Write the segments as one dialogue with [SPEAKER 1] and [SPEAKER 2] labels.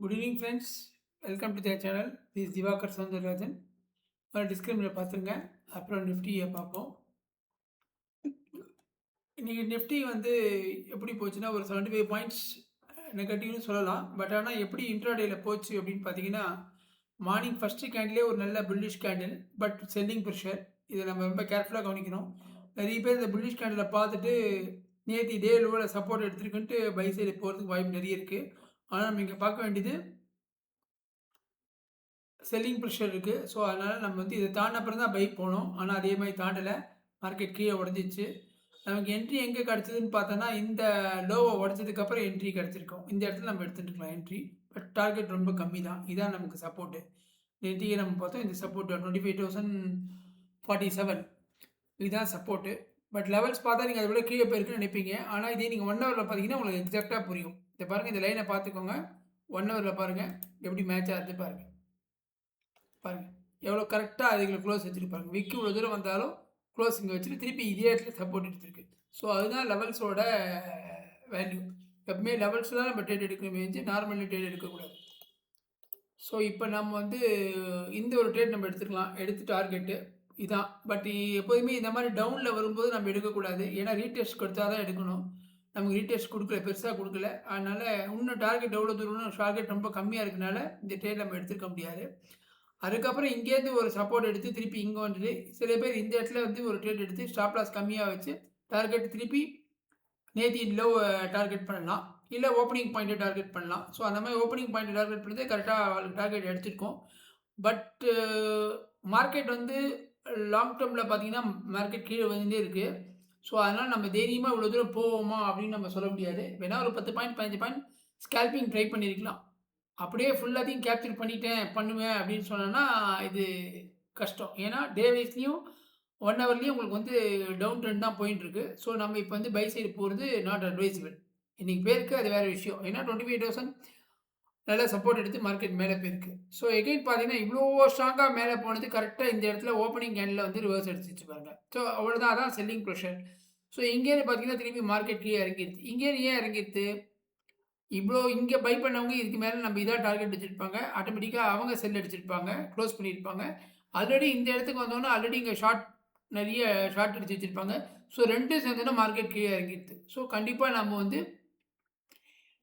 [SPEAKER 1] Good evening friends, welcome to their channel. This Divakar Soundararajan. டிஸ்கிரிப்ஷனில் பார்த்துருங்க. அப்புறம் நிஃப்டியை பார்ப்போம். இன்றைக்கி நிஃப்டி வந்து எப்படி போச்சுன்னா ஒரு 75 பாயிண்ட்ஸ் நெகட்டிவ்னு சொல்லலாம். பட் ஆனால் எப்படி இன்ட்ராடேயில் போச்சு அப்படின்னு பார்த்தீங்கன்னா, மார்னிங் ஃபஸ்ட்டு கேண்டிலே ஒரு நல்ல bullish candle, but selling pressure. இதை நம்ம ரொம்ப கேர்ஃபுல்லாக கவனிக்கணும். நிறைய பேர் இந்த புல்லிஷ் கேண்டிலை பார்த்துட்டு நேற்று டே லோவில் சப்போர்ட் எடுத்துருக்குன்ட்டு பை சைடு போகிறதுக்கு வாய்ப்பு நிறைய இருக்குது. ஆனால் நம்ம இங்கே பார்க்க வேண்டியது செல்லிங் ப்ரெஷர் இருக்குது. ஸோ அதனால் நம்ம வந்து இதை தாண்டினப்புறம் தான் பைக் போனோம். ஆனால் அதே மாதிரி தாண்டலை, மார்க்கெட் கீழே உடஞ்சிச்சு. நமக்கு என்ட்ரி எங்கே கிடச்சிதுன்னு பார்த்தோன்னா, இந்த லோவை உடச்சதுக்கப்புறம் என்ட்ரி கிடச்சிருக்கோம். இந்த இடத்துல நம்ம எடுத்துகிட்டுருக்கலாம் என்ட்ரி. பட் டார்கெட் ரொம்ப கம்மி தான். இதான் நமக்கு சப்போர்ட்டு. நேற்றுக்கே நம்ம பார்த்தோம், இந்த சப்போர்ட் 25,047 இதுதான் சப்போர்ட்டு. பட் லெவல்ஸ் பார்த்தா நீங்கள் அதை விட கீழே போயிருக்குன்னு நினைப்பீங்க. ஆனால் இதே நீங்கள் 1 ஹவரில் பார்த்தீங்கன்னா உங்களுக்கு எக்ஸாக்டாக புரியும். இதை பாருங்கள், இந்த லைனை பார்த்துக்கோங்க. 1 ஹவரில் பாருங்கள் எப்படி மேட்ச் ஆகுது பாருங்கள். பாருங்கள் எவ்வளோ கரெக்டாக அதுகளை க்ளோஸ் வச்சுருப்பாங்க. விக்கு இவ்வளோ தூரம் வந்தாலும் க்ளோஸ் இங்கே வச்சுட்டு திருப்பி இதே இடத்துல சப்போர்ட் எடுத்துருக்கு. ஸோ அதுதான் லெவல்ஸோட வேல்யூ. எப்பவுமே லெவல்ஸ் தான் நம்ம ட்ரேட் எடுக்கணுமே, நார்மலி ட்ரேட் எடுக்கக்கூடாது. ஸோ இப்போ நம்ம வந்து இந்த ஒரு ட்ரேட் நம்ம எடுத்துக்கலாம். எடுத்து டார்கெட்டு இதான். பட் எப்போதுமே இந்த மாதிரி டவுனில் வரும்போது நம்ம எடுக்கக்கூடாது. ஏன்னா ரீடெஸ்ட் கொடுத்தா தான் எடுக்கணும். நமக்கு ரீடெஸ்ட் கொடுக்கல, பெருசாக கொடுக்கல. அதனால் இன்னும் டார்கெட் எவ்வளோ தூரம்னு டார்கெட் ரொம்ப கம்மியாக இருக்கனால இந்த ட்ரேட் நம்ம எடுத்துக்க முடியாது. அதுக்கப்புறம் இங்கேருந்து ஒரு சப்போர்ட் எடுத்து திருப்பி இங்கே வந்துட்டு சில பேர் இந்த இடத்துல வந்து ஒரு ட்ரேட் எடுத்து ஸ்டாப் லாஸ் கம்மியாக வச்சு டார்கெட் திருப்பி நேற்று லோ டார்கெட் பண்ணலாம், இல்லை ஓப்பனிங் பாயிண்ட்டை டார்கெட் பண்ணலாம். ஸோ அந்த மாதிரி ஓப்பனிங் பாயிண்ட்டை டார்கெட் பண்ணி கரெக்டாக டார்கெட் எடுத்துருக்கோம். பட் மார்க்கெட் வந்து லாங் டேர்மில் பார்த்தீங்கன்னா மார்க்கெட் கீழே வந்துட்டே இருக்குது. ஸோ அதனால் நம்ம தைரியமாக இவ்வளோ தூரம் போவோமா அப்படின்னு நம்ம சொல்ல முடியாது. வேணால் ஒரு 10 பாயிண்ட் 15 பாயிண்ட் ஸ்கேல்பிங் ட்ரை பண்ணியிருக்கலாம். அப்படியே ஃபுல்லாத்தையும் கேப்சர் பண்ணுவேன் அப்படின்னு சொன்னோன்னா இது கஷ்டம். ஏன்னா டே வைஸ்லேயும் 1 ஹவர்லேயும் உங்களுக்கு வந்து டவுன் ட்ரெண்ட் தான் போயிட்டுருக்கு. ஸோ நம்ம இப்போ வந்து பை சைடு போகிறது நாட் அட்வைசபிள். இன்றைக்கி பேருக்கு அது வேறு விஷயம். ஏன்னா 25,000 நல்லா சப்போர்ட் எடுத்து மார்க்கெட் மேலே போயிருக்கு. ஸோ எகைன் பார்த்தீங்கன்னா இவ்வளோ ஸ்ட்ராங்காக மேலே போனது கரெக்டாக இந்த இடத்துல ஓப்பனிங் கேண்டில் வந்து ரிவர்ஸ் அடிச்சிச்சு பாருங்கள். ஸோ அவ்வளோதான், அதான் செல்லிங் ப்ரெஷர். ஸோ இங்கேருந்து பார்த்தீங்கன்னா திரும்பி மார்க்கெட் கீழே இறங்கிடுது. இங்கேருந்து ஏன் இறங்கிடுது? இவ்வளோ இங்கே பை பண்ணவங்க இதுக்கு மேலே நம்ம இதாக டார்கெட் வச்சுருப்பாங்க. ஆட்டோமேட்டிக்காக அவங்க செல் அடிச்சிருப்பாங்க, க்ளோஸ் பண்ணியிருப்பாங்க. ஆல்ரெடி இந்த இடத்துக்கு வந்தோன்னா ஆல்ரெடி இங்கே நிறைய ஷார்ட் அடிச்சு வச்சுருப்பாங்க. ஸோ ரெண்டும் சேர்ந்தோன்னா மார்க்கெட் கீழே இறங்கிடுது. ஸோ கண்டிப்பாக நம்ம வந்து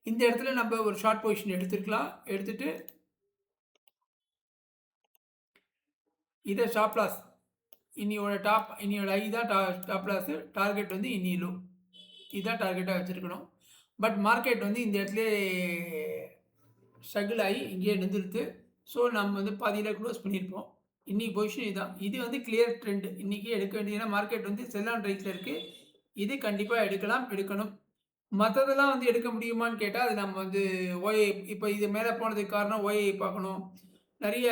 [SPEAKER 1] இந்த இடத்துல நம்ம ஒரு ஷார்ட் பொசிஷன் எடுத்துக்கலாம். எடுத்துகிட்டு இதை ஸ்டாப் லாஸ், இன்னியோட ஐ தான் ஸ்டாப் லாஸு, டார்கெட் வந்து இன்னி லோ, இதுதான் டார்கெட்டாக வச்சுருக்கணும். பட் மார்க்கெட் வந்து இந்த இடத்துல ஸ்ட்ரகிள் ஆகி இங்கேயே நின்றுடுது. ஸோ நம்ம வந்து பாதியில் க்ளோஸ் பண்ணியிருப்போம். இன்றைக்கி பொசிஷன் இதுதான். இது வந்து கிளியர் ட்ரெண்டு. இன்றைக்கி எடுக்க வேண்டியதுன்னா மார்க்கெட் வந்து செல் ஆன் ரைட்டில் இருக்குது. இது கண்டிப்பாக எடுக்கணும். மற்றதெல்லாம் வந்து எடுக்க முடியுமான்னு கேட்டால் அது நம்ம வந்து ஓஏ, இப்போ இது மேலே போனதுக்கு காரணம் ஓஏ பார்க்கணும், நிறைய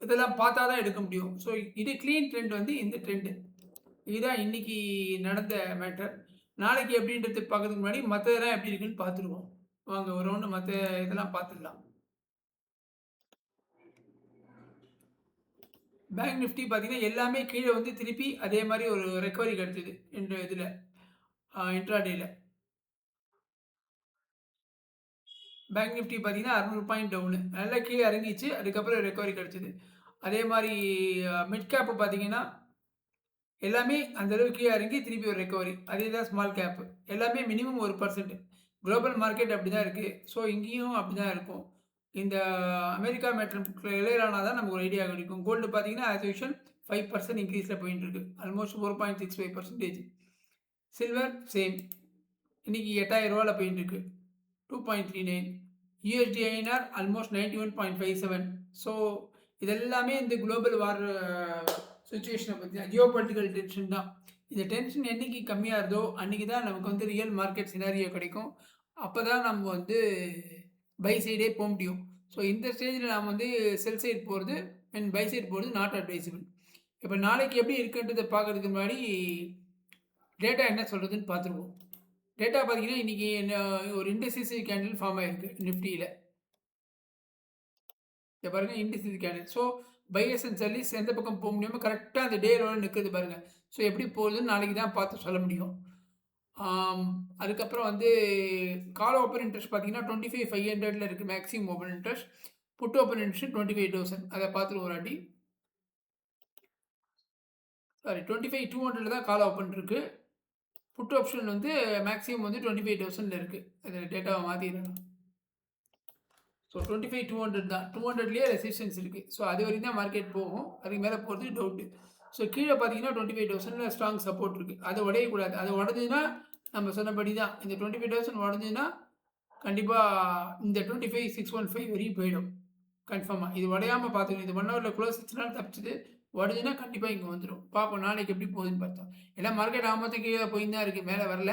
[SPEAKER 1] இதெல்லாம் பார்த்தா தான் எடுக்க முடியும். ஸோ இது க்ளீன் ட்ரெண்ட் வந்து இந்த ட்ரெண்டு. இதுதான் இன்றைக்கி நடந்த மேட்டர். நாளைக்கு எப்படின்றது பார்க்கறதுக்கு முன்னாடி மற்றதெல்லாம் எப்படி இருக்குன்னு பார்த்துருவோம். வாங்க ஒரு ரவுண்டு மற்ற இதெல்லாம் பார்த்துடலாம். பேங்க் நிஃப்டி பார்த்தீங்கன்னா எல்லாமே கீழே வந்து திருப்பி அதே மாதிரி ஒரு ரெக்கவரி கிடச்சிது இந்த இதில் இன்ட்ராடேயில். பேங்க் நிஃப்டி பார்த்தீங்கன்னா 600 பாயிண்ட் டவுனு, நல்லா கீழே இறங்கிச்சு. அதுக்கப்புறம் ரெக்கவரி கிடச்சிது. அதே மாதிரி மிட் கேப்பு பார்த்தீங்கன்னா எல்லாமே அந்த அளவுக்கு கீழே இறங்கி திருப்பி ஒரு ரெக்கவரி. அதே தான் ஸ்மால் கேப்பு. எல்லாமே மினிமம் 1%. குளோபல் மார்க்கெட் அப்படி தான் இருக்குது. ஸோ இங்கேயும் அப்படி தான் இருக்கும். இந்த அமெரிக்கா மற்றும் கிளியர் ஆனால் தான் நமக்கு ஒரு ஐடியா கிடைக்கும். கோல்டு பார்த்தீங்கன்னா ஆஸ் யூஷுவல் 5% இன்க்ரீஸில் போயிட்டு இருக்கு. ஆல்மோஸ்ட் 4.65%. சில்வர் சேம், இன்றைக்கி 8,000 ரூபாவில் போயிட்டு இருக்கு, 2.39. USD/INR almost 91.57. ஸோ இதெல்லாமே இந்த குளோபல் வார் சுச்சுவேஷனை பற்றி தான், ஜியோ பொலிட்டிக்கல் டென்ஷன் தான். இந்த டென்ஷன் என்றைக்கு கம்மியாகிறதோ அன்றைக்கி தான் நமக்கு வந்து ரியல் மார்க்கெட் சினாரியோ கிடைக்கும். அப்போ தான் நம்ம வந்து பை சைடே போக முடியும். ஸோ இந்த ஸ்டேஜில் நாம் வந்து செல் சைடு போகிறது அண்ட் பை சைடு போகிறது நாட் அட்வைசபிள். இப்போ நாளைக்கு எப்படி இருக்குன்றதை பார்க்குறதுக்கு முன்னாடி டேட்டா என்ன சொல்கிறதுன்னு பார்த்துருவோம். டேட்டா பார்த்தீங்கன்னா இன்றைக்கி ஒரு இண்டெசிசிவ் கேண்டில் ஃபார்ம் ஆகிருக்கு நிஃப்டியில். இதை பாருங்கள், indecisive candle. So buyers and sellers எந்த பக்கம் போக முடியாமல் கரெக்டாக அந்த டே லோவில் நிற்கிறது பாருங்கள். ஸோ எப்படி போகுதுன்னு நாளைக்கு தான் பார்த்து சொல்ல முடியும். அதுக்கப்புறம் வந்து கால் ஓப்பன் இன்ட்ரெஸ்ட் பார்த்தீங்கன்னா 25,500ல இருக்குது maximum open interest. Put open interest 25,000 அதை பார்த்துட்டு ஒரு வாட்டி. சாரி 25,200 தான் கால் ஓப்பன் இருக்கு. புட் ஆப்ஷன் வந்து மேக்ஸிமம் வந்து 25,000ல இருக்குது. அது டேட்டாவை மாற்றிடுறேன். ஸோ 25,200 தான். 200லேயே ரெசிஸ்டன்ஸ் இருக்குது. ஸோ அது வரைக்கும் தான் மார்க்கெட் போகும். அதுக்கு மேலே போகிறது டவுட்டு. ஸோ கீழே பார்த்தீங்கன்னா 25,000ல ஸ்ட்ராங் சப்போர்ட் இருக்குது. அது உடையக்கூடாது. அது உடஞ்சுன்னா நம்ம சொன்னபடி தான். இந்த 25,000 உடஞ்சுன்னா கண்டிப்பாக இந்த 25,615 வரையும் போயிடும். கன்ஃபார்மாக. இது உடையாமல் பார்த்துக்கணும். இது 1 ஹவரில் க்ளோஸ் ஆச்சுனாலும் தப்பிச்சுது. உடஞ்சுன்னா கண்டிப்பாக இங்கே வந்துடும். பார்ப்போம் நாளைக்கு எப்படி போகுதுன்னு பார்த்தோம். ஏன்னா மார்க்கெட் ஆமத்துக்கு கீழே போய் தான் இருக்குது. மேலே வரல.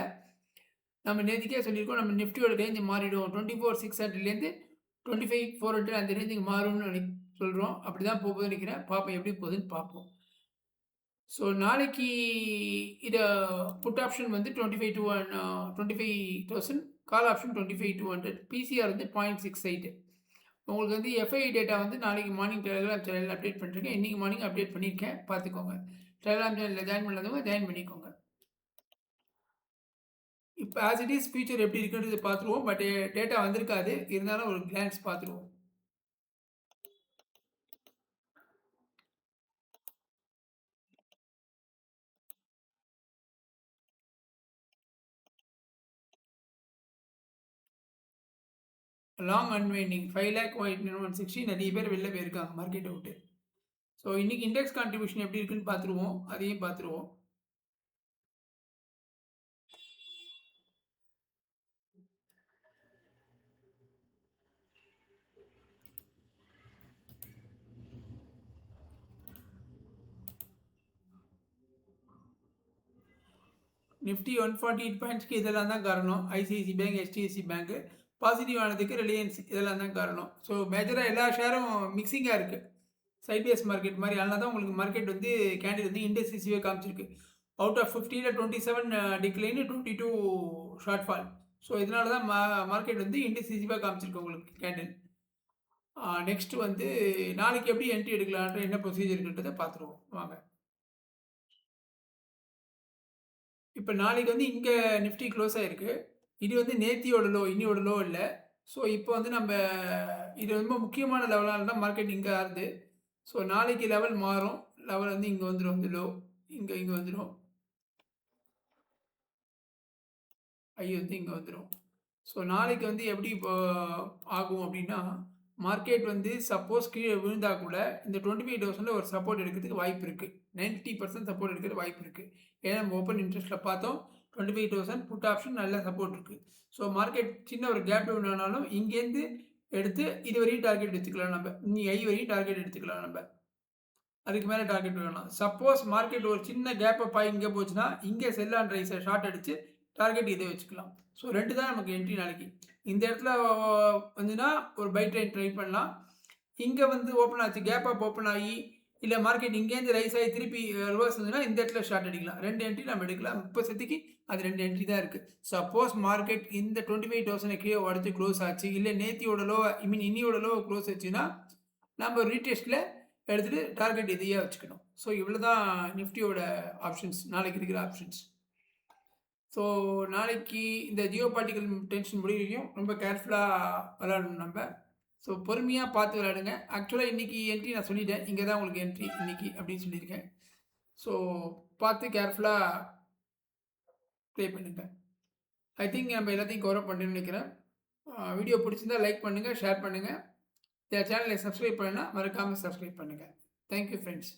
[SPEAKER 1] நம்ம நேற்றுக்கே சொல்லியிருக்கோம் நம்ம நிஃப்டியோட ரேஞ்சு மாறிடும். 24,600லேருந்து 25,400 அந்த ரேஞ்சுக்கு மாறும்னு சொல்கிறோம். அப்படி தான் போகுதுன்னு நினைக்கிறேன். பார்ப்போம் எப்படி போகுதுன்னு பார்ப்போம். ஸோ நாளைக்கு இதை புட் ஆப்ஷன் வந்து 25,000, கால் ஆப்ஷன் 25,200, பிசிஆர் வந்து 0.68. உங்களுக்கு வந்து எஃப்ஐ டேட்டா வந்து நாளைக்கு மார்னிங் டெலிகிராம் சேனலில் அப்டேட் பண்ணிருக்கேன். இன்றைக்கி மார்னிங் அப்டேட் பண்ணியிருக்கேன். பார்த்துக்கோங்க. டெலிகிராம் சேனலில் ஜாயின் பண்ணாதவங்க ஜாயின் பண்ணிக்கோங்க. இப்போ ஆஸ் இட் இஸ் ஃபியூச்சர் எப்படி இருக்குன்றது பார்த்துருவோம். பட் டேட்டா வந்திருக்காது. இருந்தாலும் ஒரு கிளான்ஸ் பார்த்துருவோம். லாங் அன்வைண்டிங் 5,01,60 நிறைய பேர் வெளில போயிருக்காங்க மார்க்கெட்டை விட்டு. ஸோ இன்றைக்கி இண்டெக்ஸ் கான்ட்ரிபியூஷன் எப்படி இருக்குன்னு பார்த்துருவோம். அதையும் பார்த்துருவோம். நிஃப்டி 148 பாயிண்ட்ஸ்க்கு இதெல்லாம் தான் காரணம். ஐசிஐசி பேங்க், HDFC பேங்க்கு பாசிட்டிவ் ஆனதுக்கு ரிலையன்ஸ் இதெல்லாம் தான் காரணம். ஸோ மேஜராக எல்லா ஷேரும் மிக்சிங்காக இருக்குது. சைட்வேஸ் மார்க்கெட் மாதிரி. அதனால தான் உங்களுக்கு மார்க்கெட் வந்து கேண்டில் வந்து இண்டெசிசிவே காமிச்சிருக்கு. அவுட் ஆஃப் 50ல் 27 டிக்ளைனு, 22 ஷார்ட் ஃபால். ஸோ இதனால தான் மார்க்கெட் வந்து இண்டெசிசிவாக காமிச்சிருக்கு உங்களுக்கு கேண்டில். நெக்ஸ்ட் வந்து நாளைக்கு எப்படி என்ட்ரி எடுக்கலான்ற என்ன ப்ரொசீஜர் இருக்குன்றதை பார்த்துருவோம் வாங்க. இப்போ நாளைக்கு வந்து இங்கே நிஃப்டி க்ளோஸ் ஆகிருக்கு. இது வந்து நேத்தியோட லோ, இன்னியோட லோ இல்லை. ஸோ இப்போ வந்து நம்ம இது ரொம்ப முக்கியமான லெவலாக தான் மார்க்கெட் இங்கே ஆகுது. ஸோ நாளைக்கு லெவல் மாறும். லெவல் வந்து இங்கே வந்துடும். வந்து லோ இங்கே வந்துடும். ஐ வந்து இங்கே வந்துடும். ஸோ நாளைக்கு வந்து எப்படி இப்போ ஆகும் அப்படின்னா மார்க்கெட் வந்து சப்போஸ் கீழே விழுந்தா கூட இந்த 25,000 ஒரு சப்போர்ட் எடுக்கிறதுக்கு வாய்ப்பு இருக்குது. 90% சப்போர்ட் எடுக்கிறது வாய்ப்பு இருக்குது. ஏன்னா நம்ம ஓப்பன் இன்ட்ரெஸ்ட்டில் பார்த்தோம் 25,000 புட் ஆப்ஷன் நல்ல சப்போர்ட் இருக்குது. ஸோ மார்க்கெட் சின்ன ஒரு கேப் டவுன் ஆனாலும் இங்கேருந்து எடுத்து இது வரையும் டார்கெட் எடுத்துக்கலாம். நம்ம இனி ஐ வரையும் டார்கெட் எடுத்துக்கலாம். நம்ம அதுக்கு மேலே டார்கெட் வேணும். சப்போஸ் மார்க்கெட் ஒரு சின்ன கேப்பை பாய் இங்கே போச்சுன்னா இங்கே செல் அண்ட் ரைஸை ஷார்ட் அடித்து டார்கெட் இதை வச்சுக்கலாம். ஸோ 2 தான் நமக்கு என்ட்ரி நாளைக்கு. இந்த இடத்துல வந்துன்னா ஒரு பை ட்ரெயின் ட்ரை பண்ணலாம். இங்கே வந்து ஓப்பன் ஆச்சு, கேப் அப் ஓப்பன் ஆகி இல்லை மார்க்கெட் இங்கேருந்து ரைஸ் ஆகி திருப்பி ரிவர்ஸ் இருந்ததுன்னா இந்த இடத்துல ஷார்ட் அடிக்கலாம். 2 என்ட்ரி நம்ம எடுக்கலாம். இப்போ சத்திக்கு அது 2 என்ட்ரி தான் இருக்குது. சப்போஸ் மார்க்கெட் இந்த 25,000 கீழே உடச்சி க்ளோஸ் ஆச்சு, இல்லை நேத்தியோட லோ இன்னியோட லோ க்ளோஸ் ஆச்சுன்னா நம்ம ரீடெஸ்ட்டில் எடுத்துகிட்டு டார்கெட் இதையே வச்சுக்கணும். ஸோ இவ்வளோ தான் நிஃப்டியோட ஆப்ஷன்ஸ், நாளைக்கு இருக்கிற ஆப்ஷன்ஸ். ஸோ நாளைக்கு இந்த ஜியோ பாலிட்டிக்கல் டென்ஷன் முடிவையும் ரொம்ப கேர்ஃபுல்லாக விளையாடணும் நம்ம. ஸோ பொறுமையாக பார்த்து விளையாடுங்க. ஆக்சுவலாக இன்றைக்கி என்ட்ரி நான் சொல்லிட்டேன். இங்கே தான் உங்களுக்கு என்ட்ரி இன்றைக்கி அப்படின்னு சொல்லியிருக்கேன். ஸோ பார்த்து கேர்ஃபுல்லாக ப்ளே பண்ணுங்கள். ஐ திங்க் நம்ம எல்லாத்தையும் கவர் பண்ணுறேன்னு நினைக்கிறேன். வீடியோ பிடிச்சிருந்தால் லைக் பண்ணுங்கள், ஷேர் பண்ணுங்கள். இந்த சேனலை சப்ஸ்கிரைப் பண்ணால் மறக்காமல் சப்ஸ்கிரைப் பண்ணுங்கள். Thank you friends.